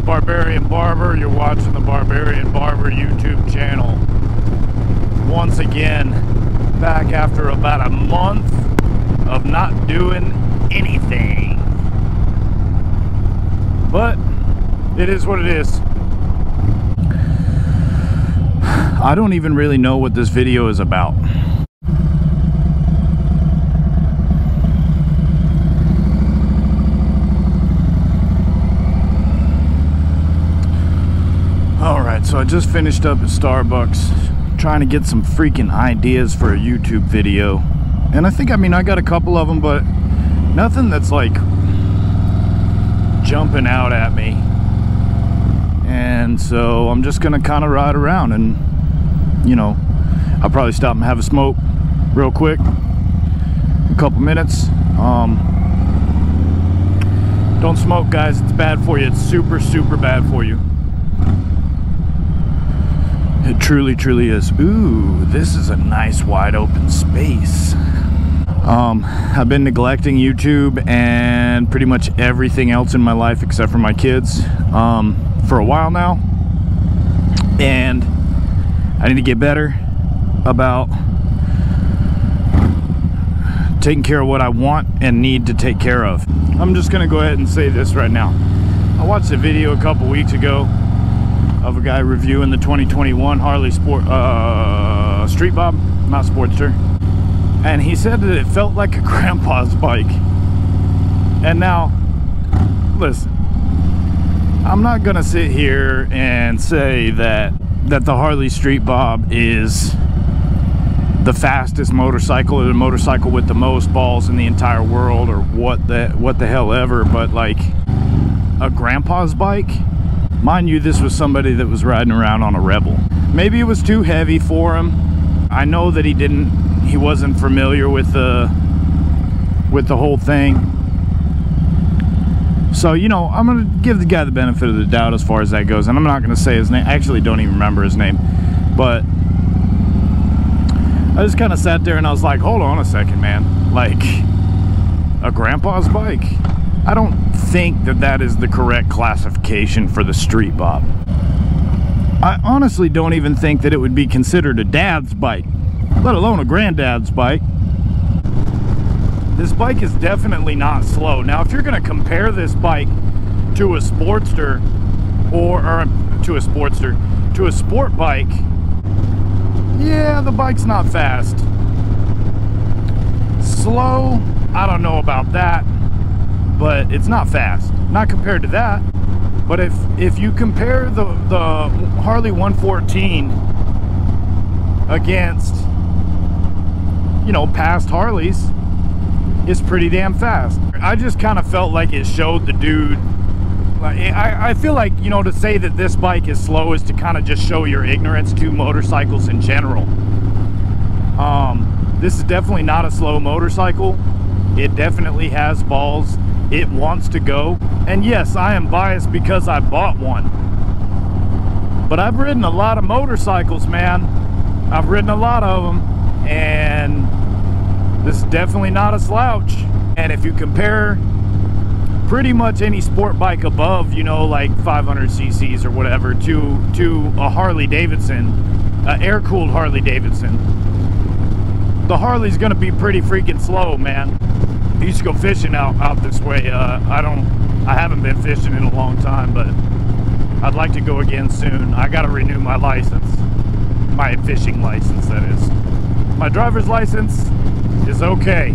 the Barbarian Barber. You're watching the Barbarian Barber YouTube channel. Once again, back after about a month of not doing anything. But it is what it is. I don't even really know what this video is about. Alright, so I just finished up at Starbucks trying to get some freaking ideas for a YouTube video. And I mean, I got a couple of them, but nothing that's like jumping out at me. And so I'm just gonna kind of ride around and, you know, I'll probably stop and have a smoke real quick, a couple minutes. Don't smoke, guys, it's bad for you. It's super, super bad for you. It truly, truly is. Ooh, this is a nice wide open space. I've been neglecting YouTube and pretty much everything else in my life except for my kids for a while now. And I need to get better about taking care of what I want and need to take care of. I'm just gonna go ahead and say this right now. I watched a video a couple weeks ago of a guy reviewing the 2021 Harley Street Bob, not Sportster, and he said that it felt like a grandpa's bike. And now, listen, I'm not gonna sit here and say that the Harley Street Bob is the fastest motorcycle or the motorcycle with the most balls in the entire world or what the hell ever, but like a grandpa's bike. Mind you, this was somebody that was riding around on a Rebel. Maybe it was too heavy for him. I know that he wasn't familiar with the whole thing. So, you know, I'm gonna give the guy the benefit of the doubt as far as that goes, and I'm not gonna say his name. I actually don't even remember his name, but I just kind of sat there and I was like, hold on a second, man. Like, a grandpa's bike? I don't think that is the correct classification for the Street Bob. I honestly don't even think that it would be considered a dad's bike, let alone a granddad's bike. This bike is definitely not slow. Now, if you're going to compare this bike to a Sportster to a sport bike, yeah, the bike's not fast. Slow, I don't know about that, but it's not fast, not compared to that. But if you compare the Harley 114 against, you know, past Harleys, it's pretty damn fast. I just kind of felt like it showed the dude, I feel like, you know, to say that this bike is slow is to kind of just show your ignorance to motorcycles in general. This is definitely not a slow motorcycle. It definitely has balls. It wants to go. And yes, I am biased because I bought one. But I've ridden a lot of motorcycles, man. I've ridden a lot of them. And this is definitely not a slouch. And if you compare pretty much any sport bike above, you know, like 500 cc's or whatever, to a Harley Davidson, air-cooled Harley Davidson, the Harley's gonna be pretty freaking slow, man. I used to go fishing out this way. I haven't been fishing in a long time, but I'd like to go again soon. I gotta renew my license, my fishing license, that is. My driver's license is okay.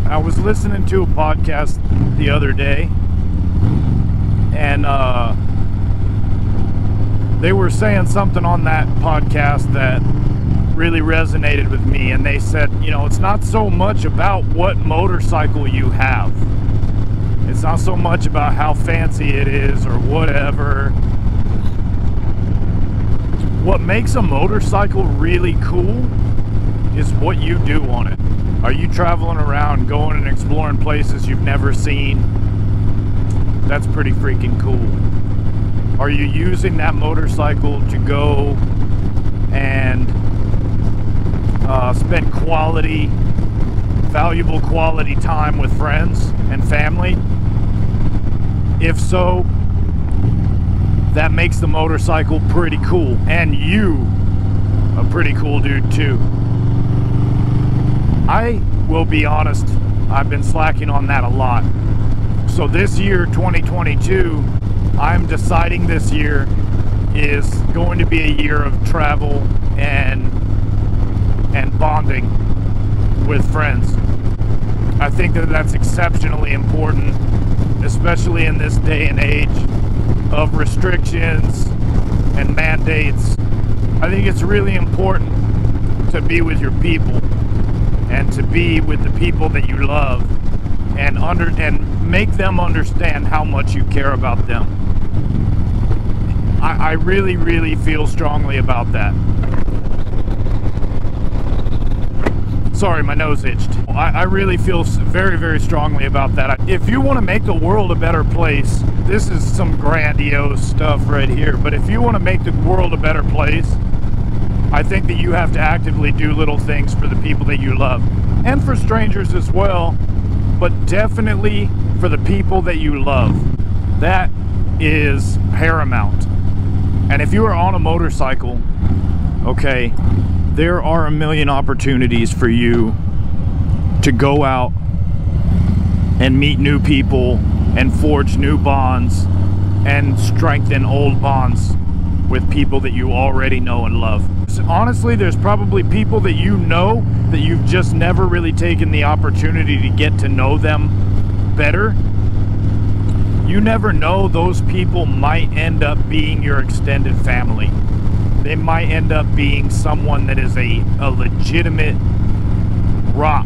I was listening to a podcast the other day, and they were saying something on that podcast that really resonated with me. And they said, you know, it's not so much about what motorcycle you have. It's not so much about how fancy it is or whatever. What makes a motorcycle really cool is what you do on it. Are you traveling around, going and exploring places you've never seen? That's pretty freaking cool. Are you using that motorcycle to go and spend valuable quality time with friends and family? If so, that makes the motorcycle pretty cool, and you a pretty cool dude too. I will be honest, I've been slacking on that a lot. So this year, 2022, I'm deciding this year is going to be a year of travel and bonding with friends. I think that that's exceptionally important, especially in this day and age of restrictions and mandates. I think it's really important to be with your people and to be with the people that you love and make them understand how much you care about them. I really, really feel strongly about that. Sorry, my nose itched. I really feel very, very strongly about that. If you want to make the world a better place, this is some grandiose stuff right here, but if you want to make the world a better place, I think that you have to actively do little things for the people that you love, and for strangers as well, but definitely for the people that you love. That is paramount. And if you are on a motorcycle, okay, there are a million opportunities for you to go out and meet new people and forge new bonds and strengthen old bonds with people that you already know and love. So honestly, there's probably people that you know that you've just never really taken the opportunity to get to know them better. You never know, those people might end up being your extended family. They might end up being someone that is a legitimate rock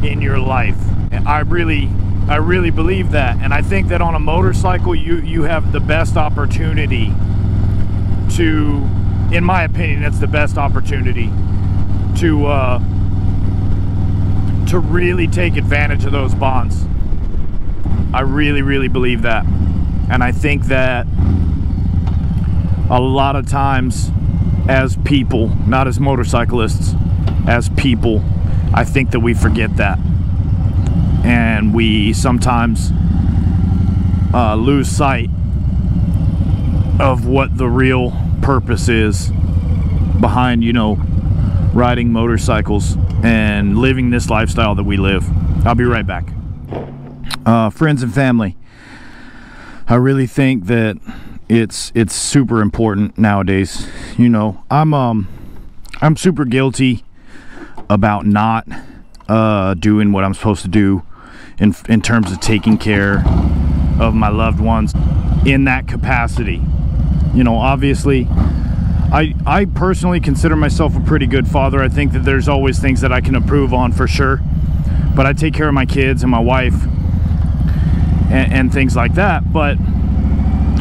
in your life. And I really believe that. And I think that on a motorcycle, you have the best opportunity to, in my opinion, it's the best opportunity to really take advantage of those bonds. I really, really believe that. And I think that a lot of times as people, not as motorcyclists, as people, I think that we forget that. And we sometimes lose sight of what the real purpose is behind, you know, riding motorcycles and living this lifestyle that we live. I'll be right back. Friends and family, I really think that it's super important nowadays. You know, I'm super guilty about not doing what I'm supposed to do in terms of taking care of my loved ones in that capacity. You know, obviously I personally consider myself a pretty good father. I think that there's always things that I can improve on for sure, but I take care of my kids and my wife and things like that. But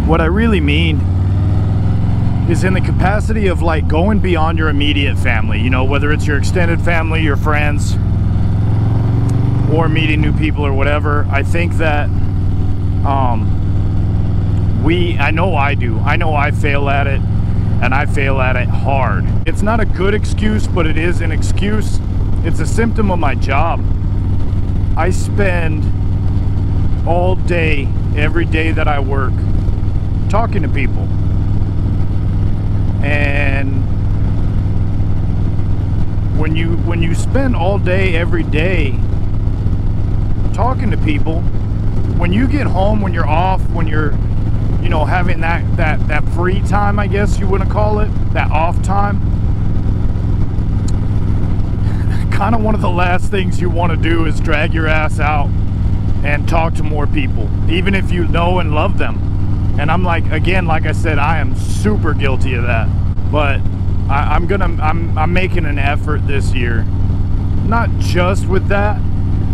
what I really mean is in the capacity of like going beyond your immediate family, you know, whether it's your extended family, your friends, or meeting new people or whatever. I think that I know I fail at it, and I fail at it hard. It's not a good excuse, but it is an excuse. It's a symptom of my job. I spend all day, every day that I work, talking to people. And when you spend all day, every day talking to people, when you get home, when you're off, when you're, you know, having that free time, I guess you wouldn't call it, that off time, kind of one of the last things you want to do is drag your ass out and talk to more people, even if you know and love them. And I'm like, again, like I said, I am super guilty of that. But I'm making an effort this year, not just with that.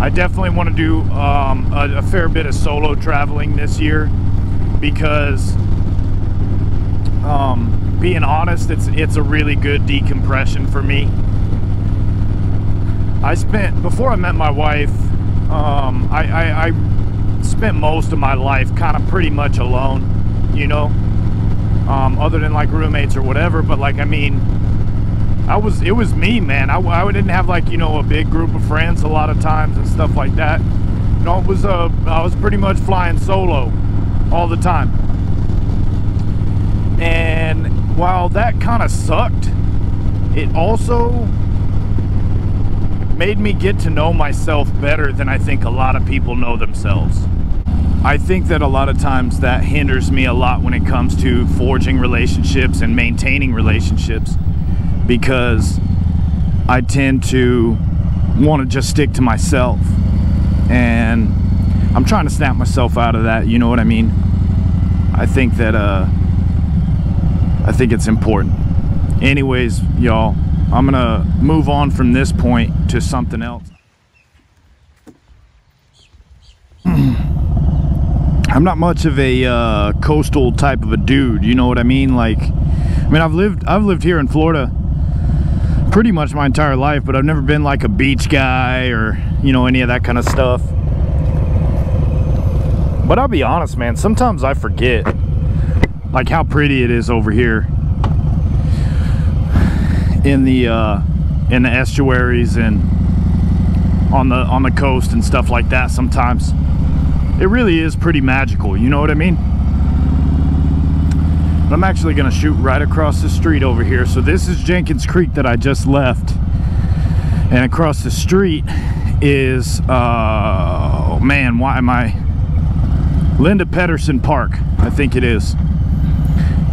I definitely want to do a fair bit of solo traveling this year, because being honest, it's a really good decompression for me. Before I met my wife, I spent most of my life kind of pretty much alone, you know, other than like roommates or whatever. But like, I mean, it was me, man. I didn't have like, you know, a big group of friends a lot of times and stuff like that. You know, I was pretty much flying solo all the time. And while that kind of sucked, it also made me get to know myself better than I think a lot of people know themselves. I think that a lot of times that hinders me a lot when it comes to forging relationships and maintaining relationships, because I tend to want to just stick to myself, and I'm trying to snap myself out of that, you know what I mean? I think that I think it's important. Anyways, y'all, I'm gonna move on from this point to something else. I'm not much of a coastal type of a dude, you know what I mean? Like, I mean, I've lived here in Florida pretty much my entire life, but I've never been like a beach guy or, you know, any of that kind of stuff. But I'll be honest, man, sometimes I forget like how pretty it is over here in the estuaries and on the coast and stuff like that. Sometimes it really is pretty magical, you know what I mean? But I'm actually gonna shoot right across the street over here. So this is Jenkins Creek that I just left, and across the street is oh man, why am I Linda Pedersen Park, I think it is.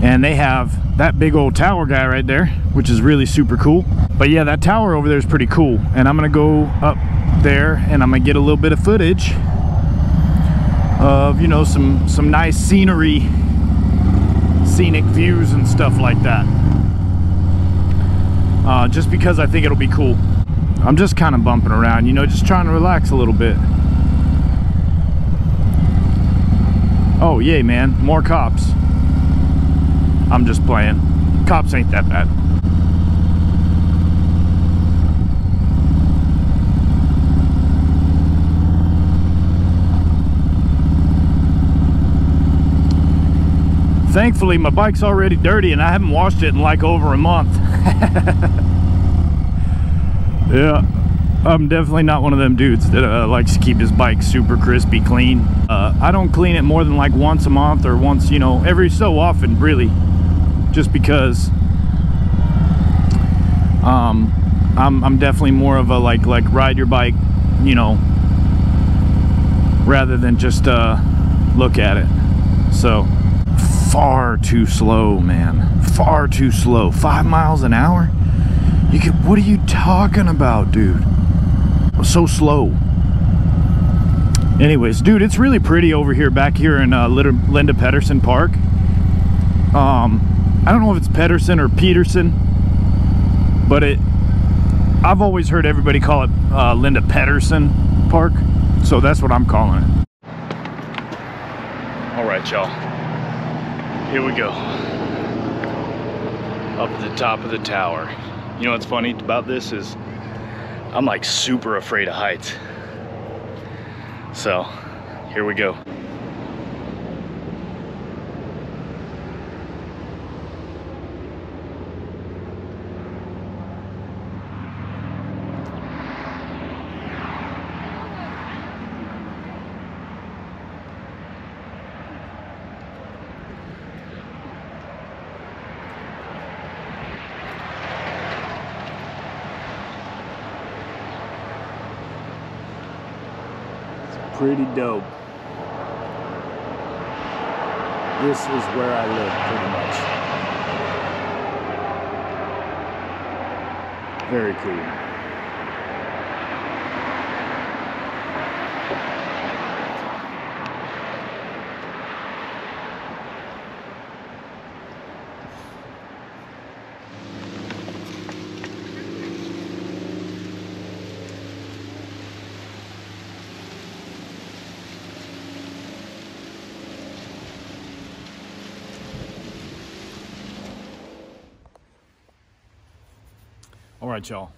And they have that big old tower guy right there, which is really super cool. But yeah, that tower over there is pretty cool, and I'm gonna go up there and I'm gonna get a little bit of footage of, you know, some nice scenery, scenic views and stuff like that, just because I think it'll be cool. I'm just kind of bumping around, you know, just trying to relax a little bit. Oh yay, man, more cops. I'm just playing. Cops ain't that bad. Thankfully, my bike's already dirty and I haven't washed it in like over a month. Yeah, I'm definitely not one of them dudes that likes to keep his bike super crispy clean. I don't clean it more than like once a month or once, you know, every so often, really. Just because I'm definitely more of a like ride your bike, you know, rather than just look at it. So far too slow, man, far too slow. 5 miles an hour? You could, what are you talking about, dude? So slow. Anyways, dude, it's really pretty over here, back here in Linda Pedersen Park. I don't know if it's Pedersen or Peterson, but I've always heard everybody call it Linda Pedersen Park, so that's what I'm calling it. All right, y'all, here we go. Up at the top of the tower. You know what's funny about this is I'm like super afraid of heights. So here we go. Pretty dope. This is where I live, pretty much. Very cool. All right, y'all,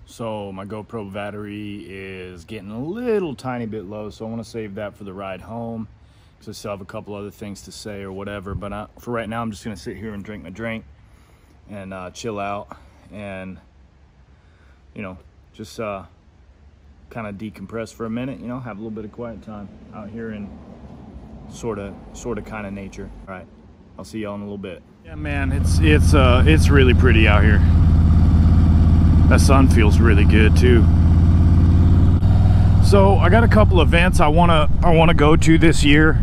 so my GoPro battery is getting a little tiny bit low, so I want to save that for the ride home because I still have a couple other things to say or whatever. But for right now, I'm just going to sit here and drink my drink and chill out and, you know, just kind of decompress for a minute, you know, have a little bit of quiet time out here in sort of kind of nature. All right, I'll see y'all in a little bit. Yeah, man, it's really pretty out here. That sun feels really good too. So I got a couple events I wanna go to this year.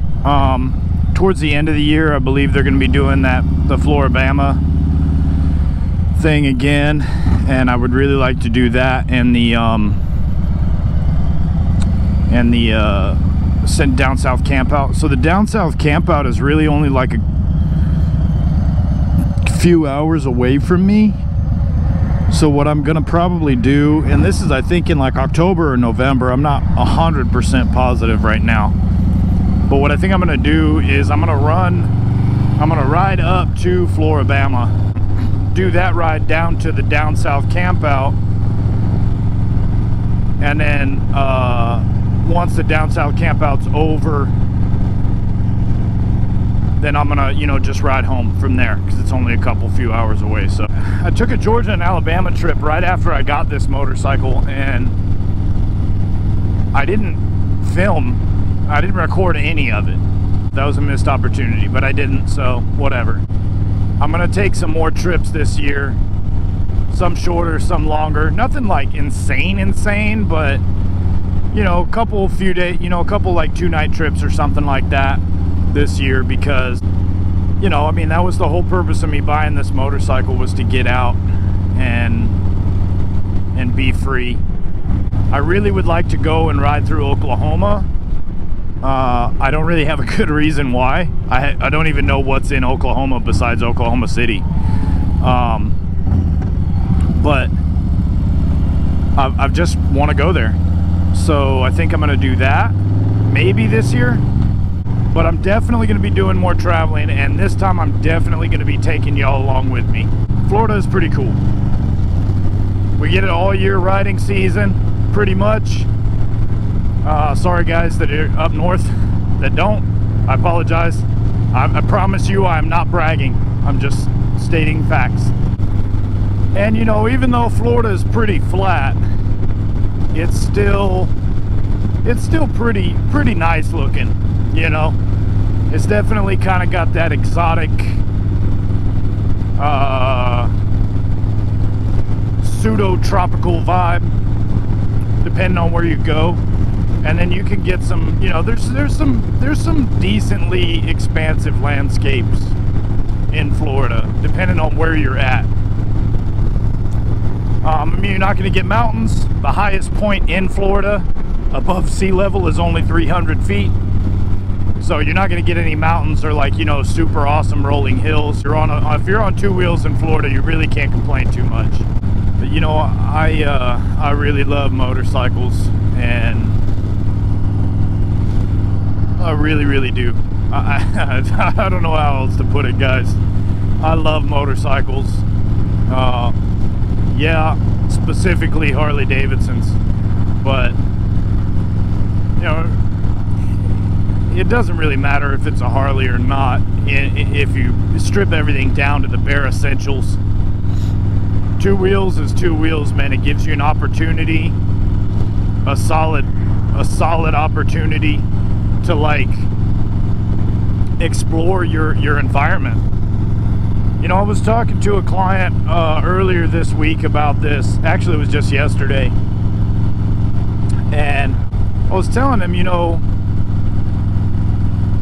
Towards the end of the year, I believe they're gonna be doing the Floribama thing again, and I would really like to do that and the down south camp out. So the down south camp out is really only like a few hours away from me. So what I'm gonna probably do, and this is I think in like October or November, I'm not 100% positive right now, but what I think I'm gonna do is I'm gonna ride up to Floribama, do that ride down to the down south camp out, and then once the down south camp out's over, then I'm gonna, you know, just ride home from there because it's only a few hours away. So I took a Georgia and Alabama trip right after I got this motorcycle, and I didn't record any of it. That was a missed opportunity, but I didn't, so whatever. I'm gonna take some more trips this year, some shorter, some longer. Nothing like insane, but you know, a couple like 2-night trips or something like that this year, because you know, I mean, that was the whole purpose of me buying this motorcycle, was to get out and be free. I really would like to go and ride through Oklahoma. I don't really have a good reason why. I don't even know what's in Oklahoma besides Oklahoma City. But I just want to go there. So I think I'm going to do that maybe this year. But I'm definitely going to be doing more traveling, and this time I'm definitely going to be taking y'all along with me. Florida is pretty cool. We get it all year riding season, pretty much. Sorry guys that are up north that don't. I apologize. I promise you I'm not bragging. I'm just stating facts. And you know, even though Florida is pretty flat, it's still pretty nice looking, you know. It's definitely kind of got that exotic pseudo-tropical vibe, depending on where you go. And then you can get some, you know, there's some decently expansive landscapes in Florida, depending on where you're at. I mean, you're not going to get mountains. The highest point in Florida above sea level is only 300 feet. So you're not going to get any mountains or, like, you know, super awesome rolling hills. If you're on two wheels in Florida, you really can't complain too much. But you know, I really love motorcycles, and I really do. I don't know how else to put it, guys. I love motorcycles. Yeah, specifically Harley Davidsons, but you know, it doesn't really matter if it's a Harley or not. If you strip everything down to the bare essentials, two wheels is two wheels, man. It gives you an opportunity, a solid opportunity to, like, explore your environment. You know, I was talking to a client earlier this week about this. Actually, it was just yesterday, and I was telling him, you know,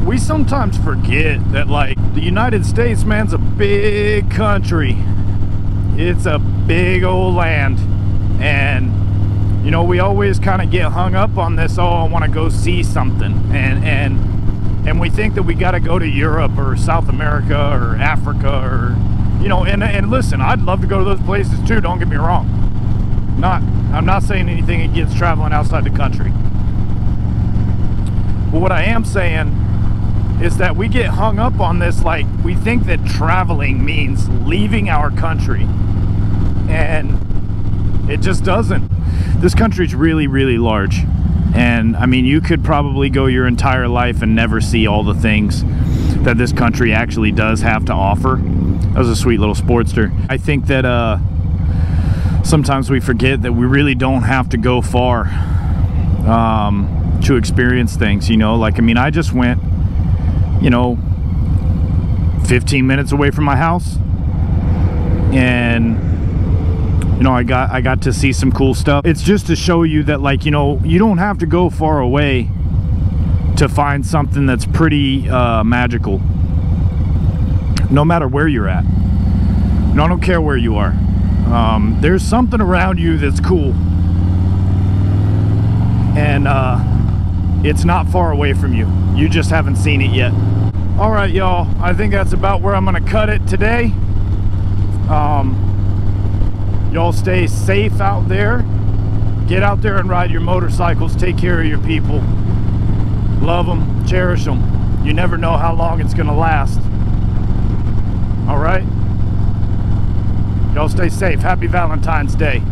we sometimes forget that, like, the United States, man's a big country. It's a big old land, and you know, we always kind of get hung up on this, oh, I want to go see something, and we think that we got to go to Europe or South America or Africa, or, you know, and listen, I'd love to go to those places too, don't get me wrong. I'm not saying anything against traveling outside the country. But what I am saying is that we get hung up on this, like, we think that traveling means leaving our country, and it just doesn't. This country's really large, and I mean, you could probably go your entire life and never see all the things that this country actually does have to offer. That was a sweet little Sportster. I think that sometimes we forget that we really don't have to go far to experience things, you know. Like, I mean, I just went, you know, 15 minutes away from my house, and you know, I got to see some cool stuff. It's just to show you that, like, you know, you don't have to go far away to find something that's pretty magical, no matter where you're at. No, I don't care where you are. There's something around you that's cool, and it's not far away from you. You just haven't seen it yet. All right, y'all, I think that's about where I'm gonna cut it today. Y'all stay safe out there. Get out there and ride your motorcycles. Take care of your people. Love them, cherish them. You never know how long it's gonna last. All right? Y'all stay safe. Happy Valentine's Day.